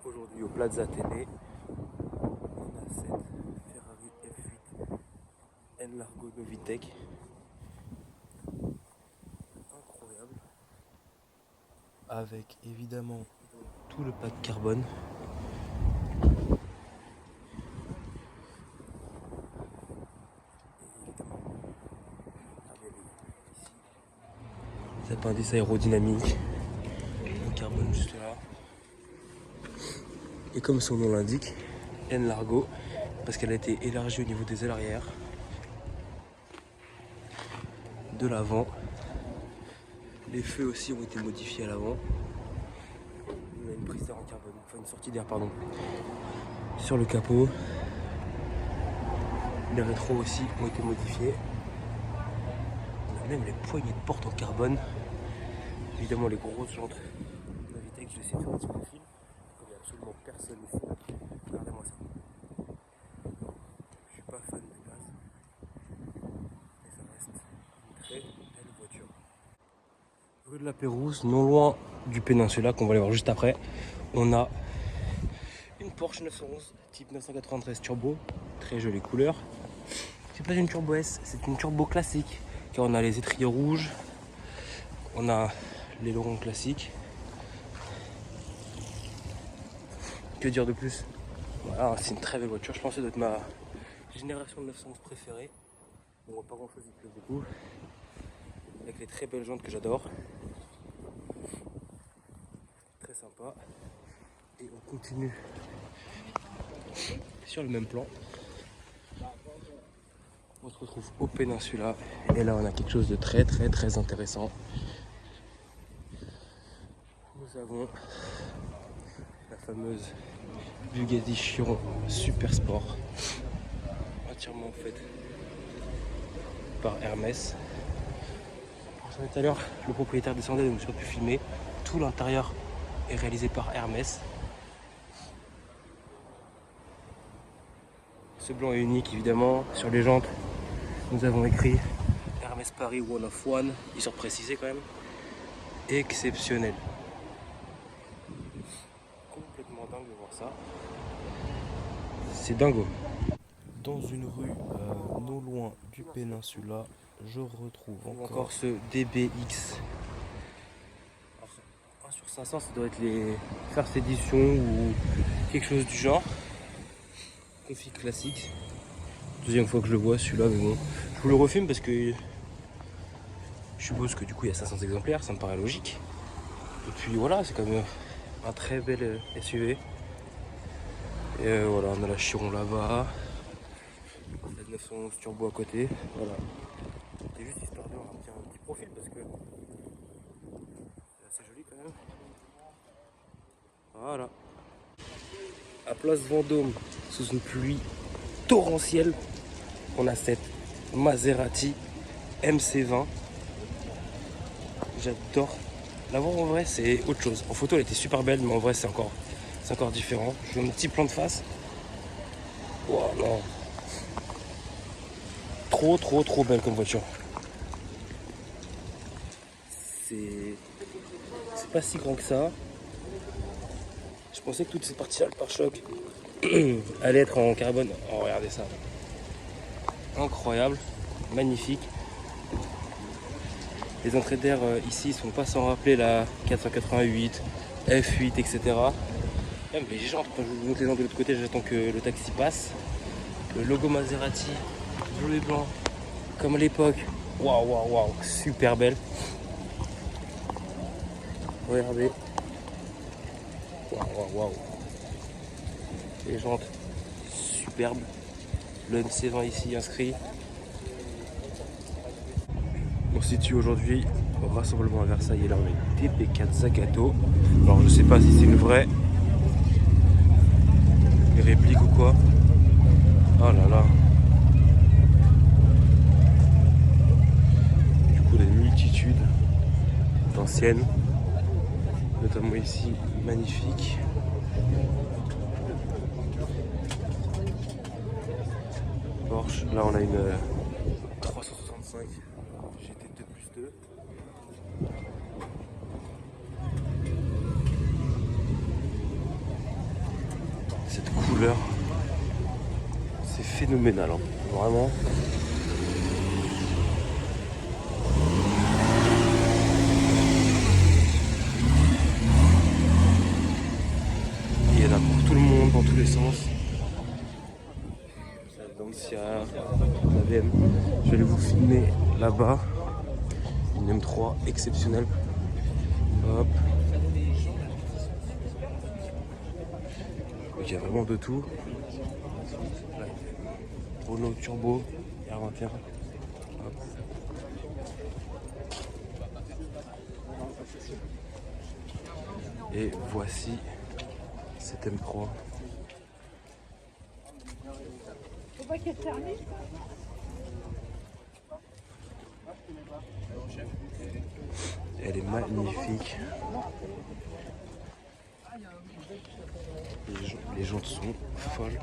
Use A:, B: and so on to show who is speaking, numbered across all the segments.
A: Aujourd'hui au Plaza Athénée, on a cette Ferrari F8 N-Largo Novitec. Incroyable. Avec évidemment tout le pack carbone. Cet appendice aérodynamique en carbone juste là. Et comme son nom l'indique, N-Largo, parce qu'elle a été élargie au niveau des ailes arrière, de l'avant. Les feux aussi ont été modifiés à l'avant. On a une prise d'air en carbone, enfin une sortie d'air pardon. Sur le capot. Les rétros aussi ont été modifiés. On a même les poignées de porte en carbone. Évidemment les grosses jantes Novitec, je vais essayer de faire un petit profil. Comme il n'y a absolument personne ici. Regardez-moi ça. Je suis pas fan de gaz. Mais ça reste une très belle voiture. Rue de la Pérouse, non loin du Péninsula qu'on va aller voir juste après, on a une Porsche 911 type 993 turbo, très jolie couleur. C'est pas une turbo S, c'est une turbo classique car on a les étriers rouges, on a l'aileron classique. Que dire de plus? Voilà, c'est une très belle voiture, je pense que ça doit être ma génération de 911 préférée. On voit pas grand chose, il pleut beaucoup. Avec les très belles jantes que j'adore. Très sympa. Et on continue sur le même plan. On se retrouve au Péninsula. Et là on a quelque chose de très intéressant. Nous avons la fameuse Bugatti Chiron Super Sport. Entièrement faite par Hermès. Tout à l'heure, le propriétaire descendait donc j'ai pas pu filmer. Tout l'intérieur est réalisé par Hermès. Ce blanc est unique évidemment. Sur les jantes, nous avons écrit Hermès Paris One of One. Ils sont précisés quand même. Exceptionnel. Complètement dingue de voir ça. C'est dingo. Dans une rue non loin du Péninsula, je retrouve encore ce DBX. Alors, 1 sur 500, ça doit être les First Edition ou quelque chose du genre. Config classique. Deuxième fois que je le vois celui-là, mais bon. Je vous le refilme parce que je suppose que du coup il y a 500 exemplaires, ça me paraît logique. Et puis voilà, c'est quand même un très bel SUV. Et voilà, on a la Chiron là-bas. La 911 turbo à côté. Voilà. C'est juste histoire de voir un petit profil parce que c'est assez joli quand même. Voilà. À Place Vendôme, sous une pluie torrentielle, on a cette Maserati MC20. J'adore. La voir en vrai, c'est autre chose. En photo, elle était super belle, mais en vrai, c'est encore différent. Je fais un petit plan de face. Wow, non. Trop belle comme voiture. C'est pas si grand que ça. Je pensais que toute cette partie-là, le pare-choc, allait être en carbone. Oh, regardez ça. Incroyable, magnifique. Les entrées d'air ici sont pas sans rappeler la 488, F8, etc. Même les jantes, je vous montre les jantes de l'autre côté, j'attends que le taxi passe. Le logo Maserati, bleu et blanc, comme à l'époque. Waouh, super belle. Regardez. Waouh. Les jantes, superbes. Le MC20 ici inscrit. On se situe aujourd'hui au rassemblement à Versailles et là on a une TP4 Zagato. Alors je sais pas si c'est une vraie réplique ou quoi. Oh là là. Du coup on a une multitude d'anciennes. Notamment ici, magnifique. Porsche, là on a une 365 GT2+2. cette couleur, c'est phénoménal, hein. Vraiment. Il y en a pour tout le monde, dans tous les sens. La Lancia, la VM. Je vais aller vous filmer là-bas. Une M3 exceptionnelle. Hop. Il y a vraiment de tout. Renault Turbo R21. Hop. Et voici cette M3. Elle est magnifique. Les jantes sont folles.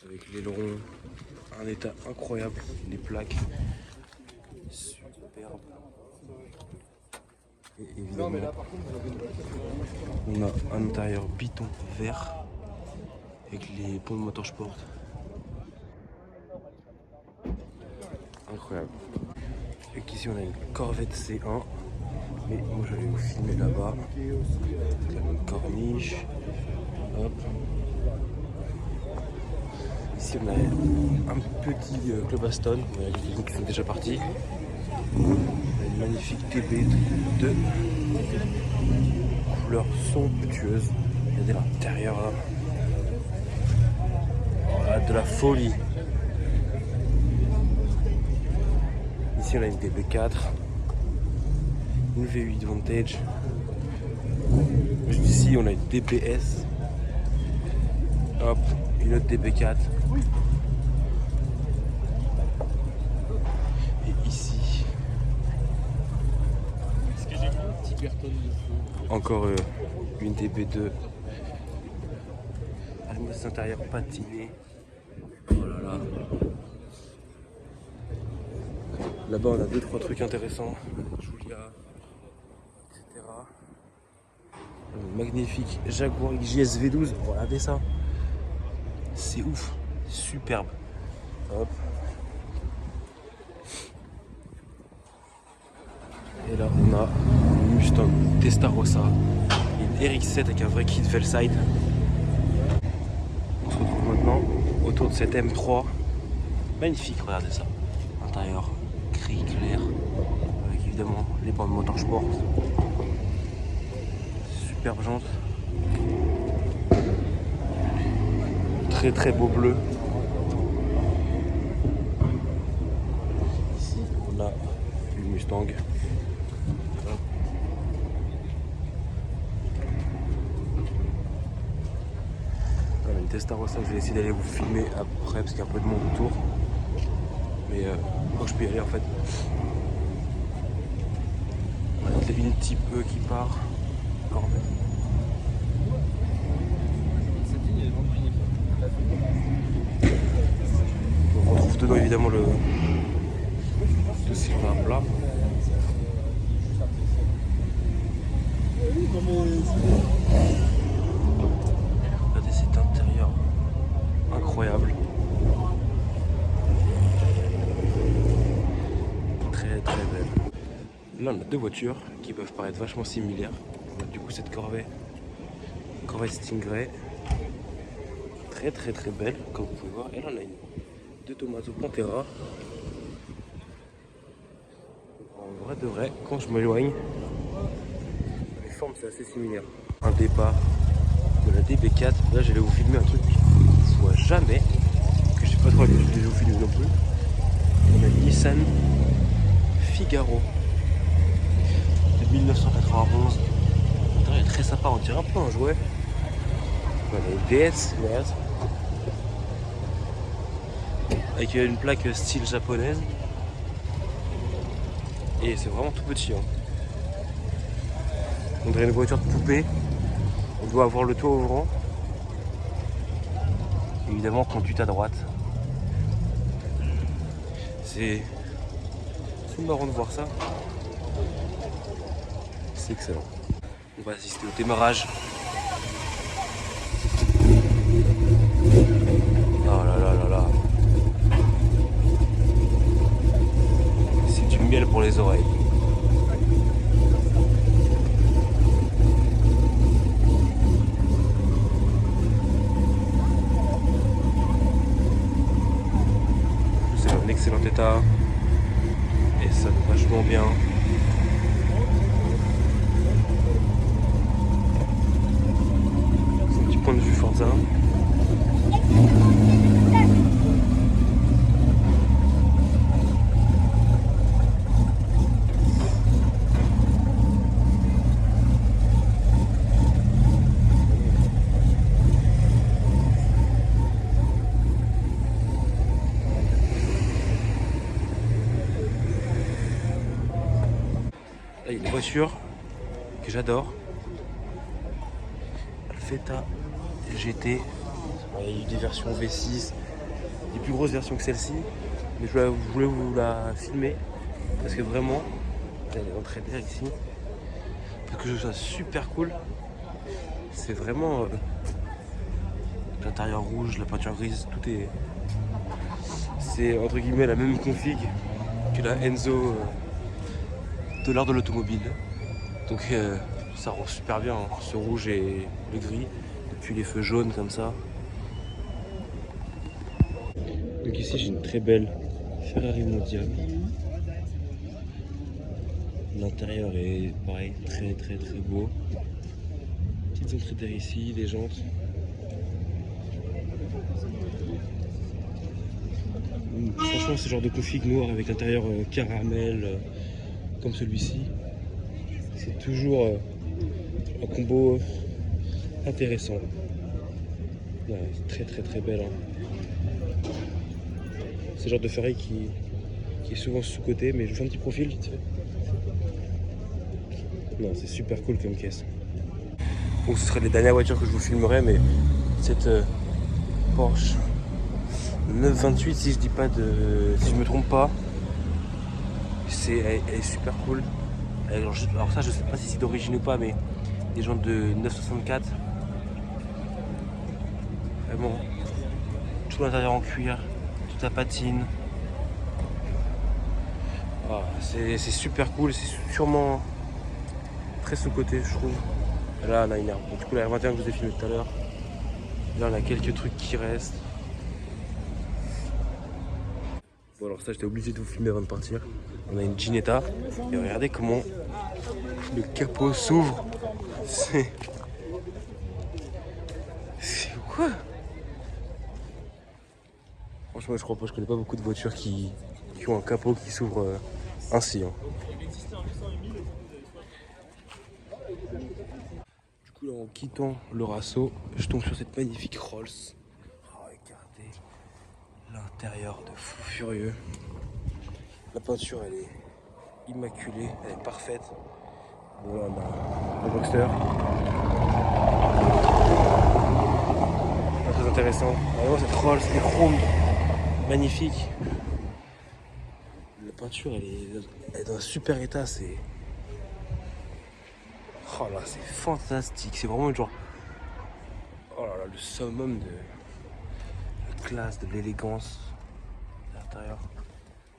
A: Avec l'aileron, un état incroyable, les plaques superbes. Et évidemment, on a un intérieur biton vert avec les ponts de motorsport. Incroyable. Et ici on a une Corvette C1. Mais moi j'allais vous filmer là-bas. Une corniche. Hop. Ici on a un petit Club Aston. On a quelques qui sont déjà partis. On a une magnifique TB2. Couleur somptueuse. Regardez l'intérieur là. Voilà, de la folie. Ici on a une DB4, une V8 Vantage. Juste ici on a une DBS. Hop, une autre DB4. Et ici, encore une DB2. Avec intérieur patiné. Oh là là. Là-bas, on a 2-3 trucs intéressants. Julia, etc. Une magnifique Jaguar XJS V12. Regardez ça. C'est ouf. Superbe. Hop. Et là, on a une Mustang Testarossa. Une RX-7 avec un vrai kit Velside. On se retrouve maintenant autour de cette M3. Magnifique, regardez ça. Intérieur gris clair, avec évidemment les bandes motorsport. Superbe jante. Très très beau bleu. Ici on a une Mustang. Voilà, une Testarossa que je vais essayer d'aller vous filmer après parce qu'il y a un peu de monde autour. Mais moi je peux y aller en fait. On a une type E qui part. On retrouve dedans évidemment le silver plat. Regardez cet intérieur incroyable. Très très belle. Là on a deux voitures qui peuvent paraître vachement similaires. On a du coup cette Corvette Stingray. Très très très belle comme vous pouvez voir. Et là on a une de Tomato Pantera. En vrai de vrai, quand je m'éloigne, les formes c'est assez similaire. Un départ de la DB4. Là j'allais vous filmer un truc que je vois jamais, que je sais pas trop aller vous filmer non plus. On a une Nissan Figaro de 1991. Elle est très sympa, on dirait un peu un jouet. On a une DS derrière. Avec une plaque style japonaise. Et c'est vraiment tout petit. Hein. On dirait une voiture de poupée. On doit avoir le toit ouvrant. Évidemment, conduite à droite. C'est C'est marrant de voir ça. C'est excellent. On va assister au démarrage. Oh là là là là. C'est du miel pour les oreilles. C'est en excellent état. Et ça va vachement bien. C'est un petit point de vue Forza. Là, il y a une voiture que j'adore. Alfetta GT. Il y a eu des versions V6, des plus grosses versions que celle-ci. Mais je voulais vous la filmer parce que vraiment, elle est en très bien ici. Parce que je trouve ça super cool. C'est vraiment l'intérieur rouge, la peinture grise, tout est. C'est entre guillemets la même config que la Enzo de l'art de l'automobile. Donc ça rend super bien hein, ce rouge et le gris. Et puis les feux jaunes comme ça. Donc ici j'ai une très belle Ferrari Mondial. L'intérieur est pareil, très très très beau. Petites entrées d'air ici, des jantes. Franchement ce genre de config noir avec l'intérieur caramel comme celui-ci, c'est toujours un combo intéressant. Ouais, c'est très très très belle. Hein. C'est le genre de Ferrari qui est souvent sous-côté, mais je vous fais un petit profil vite fait. Non, c'est super cool comme caisse. Bon, ce serait les dernières voitures que je vous filmerai, mais cette Porsche 928, si je dis pas de, si je me trompe pas, elle est super cool. Alors ça, je sais pas si c'est d'origine ou pas, mais des gens de 964. Vraiment, tout l'intérieur en cuir, toute la patine. Ah, c'est super cool, c'est sûrement très sous-côté, je trouve. Là, on a une R. Du coup, la R21 que je vous ai filmé tout à l'heure. Là, on a quelques trucs qui restent. Bon, alors ça, j'étais obligé de vous filmer avant de partir. On a une Ginetta. Et regardez comment le capot s'ouvre. C'est quoi? Franchement, je crois pas, je connais pas beaucoup de voitures qui ont un capot qui s'ouvre ainsi. Hein. Du coup, là, en quittant le Rasso, je tombe sur cette magnifique Rolls. Oh, regardez l'intérieur de fou furieux. La peinture, elle est immaculée, elle est parfaite. Bon, là, on a le Boxster. Pas très intéressant. Vraiment, cette Rolls, les chromes, magnifique. La peinture, elle est dans un super état. C'est. Oh là, c'est fantastique. C'est vraiment genre. Oh là là, le summum de la classe, de l'élégance à l'intérieur.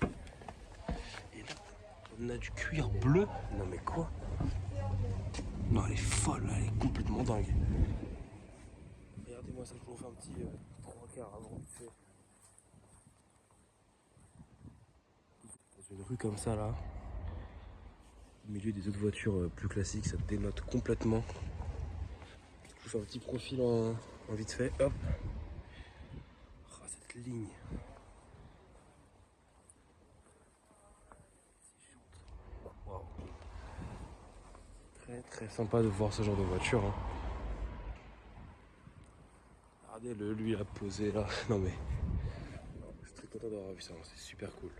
A: Et là, on a du cuir bleu. Non mais quoi? Non, elle est folle, elle est complètement dingue. Regardez-moi ça, je vous fais un petit 3 quarts avant de faire. Dans une rue comme ça là, au milieu des autres voitures plus classiques, ça dénote complètement. Je vous fais un petit profil en vite fait, hop. Oh, cette ligne. Wow. Très très sympa de voir ce genre de voiture. Hein. Regardez-le, lui il a posé là. Non mais, je suis très content d'avoir vu ça, c'est super cool.